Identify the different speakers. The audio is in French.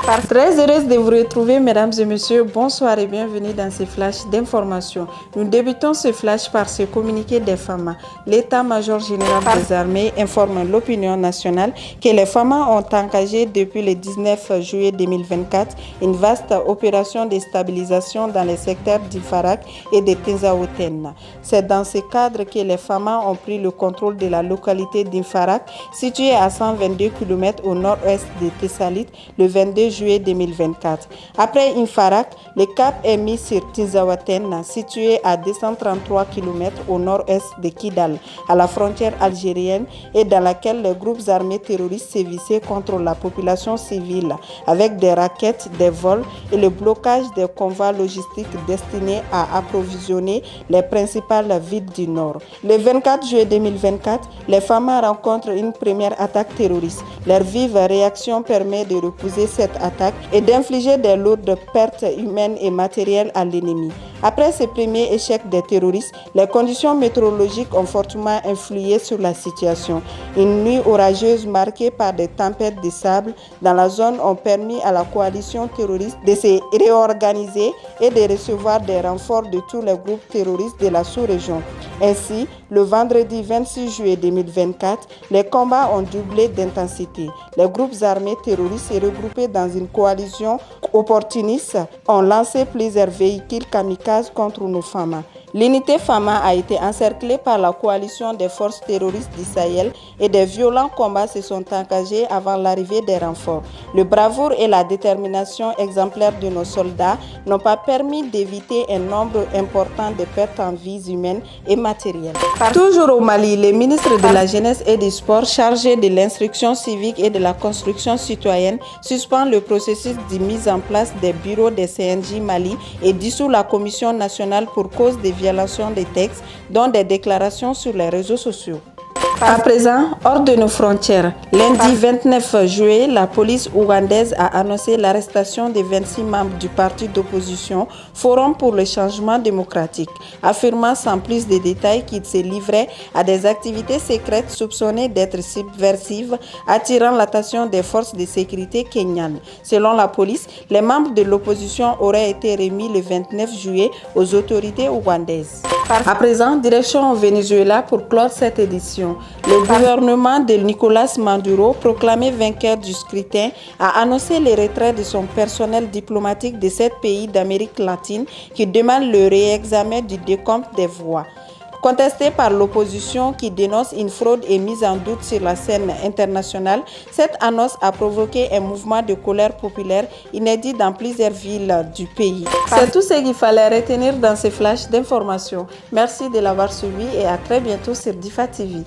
Speaker 1: Très heureuse de vous retrouver, mesdames et messieurs. Bonsoir et bienvenue dans ce flash d'information. Nous débutons ce flash par ce communiqué des FAMA. L'état-major général des armées informe l'opinion nationale que les FAMA ont engagé depuis le 19 juillet 2024 une vaste opération de stabilisation dans les secteurs d'Ifarak et de Tinzaouten. C'est dans ce cadre que les FAMA ont pris le contrôle de la localité d'Ifarak, située à 122 km au nord-ouest de Tessalit, le 22 juillet 2024. Après Infarak, le cap est mis sur Tinzaouten, situé à 233 km au nord-est de Kidal, à la frontière algérienne, et dans laquelle les groupes armés terroristes sévissaient contre la population civile, avec des raquettes, des vols et le blocage des convois logistiques destinés à approvisionner les principales villes du nord. Le 24 juillet 2024, les FAMA rencontrent une première attaque terroriste. Leur vive réaction permet de repousser cette attaque et d'infliger des lourdes pertes humaines et matérielles à l'ennemi. Après ce premier échec des terroristes, les conditions météorologiques ont fortement influé sur la situation. Une nuit orageuse marquée par des tempêtes de sable dans la zone ont permis à la coalition terroriste de se réorganiser et de recevoir des renforts de tous les groupes terroristes de la sous-région. Ainsi, le vendredi 26 juillet 2024, les combats ont doublé d'intensité. Les groupes armés terroristes regroupés dans une coalition opportuniste ont lancé plusieurs véhicules kamikazes contre nos FAMA. L'unité FAMA a été encerclée par la coalition des forces terroristes du Sahel et des violents combats se sont engagés avant l'arrivée des renforts. Le bravoure et la détermination exemplaire de nos soldats n'ont pas permis d'éviter un nombre important de pertes en vies humaines et matérielles. Toujours au Mali, le ministre de la Jeunesse et du Sport chargé de l'instruction civique et de la construction citoyenne suspend le processus de mise en place des bureaux des CNJ Mali et dissout la Commission nationale pour cause de violation des textes, dont des déclarations sur les réseaux sociaux. À présent, hors de nos frontières, lundi 29 juillet, la police ougandaise a annoncé l'arrestation de 26 membres du parti d'opposition Forum pour le changement démocratique, affirmant sans plus de détails qu'ils se livraient à des activités secrètes soupçonnées d'être subversives, attirant l'attention des forces de sécurité kenyanes. Selon la police, les membres de l'opposition auraient été remis le 29 juillet aux autorités ougandaises. À présent, direction au Venezuela pour clore cette édition. Le gouvernement de Nicolás Maduro, proclamé vainqueur du scrutin, a annoncé le retrait de son personnel diplomatique de 7 pays d'Amérique latine qui demande le réexamen du décompte des voix. Contesté par l'opposition qui dénonce une fraude et mise en doute sur la scène internationale, cette annonce a provoqué un mouvement de colère populaire inédit dans plusieurs villes du pays. C'est tout ce qu'il fallait retenir dans ce flash d'information. Merci de l'avoir suivi et à très bientôt sur Difa TV.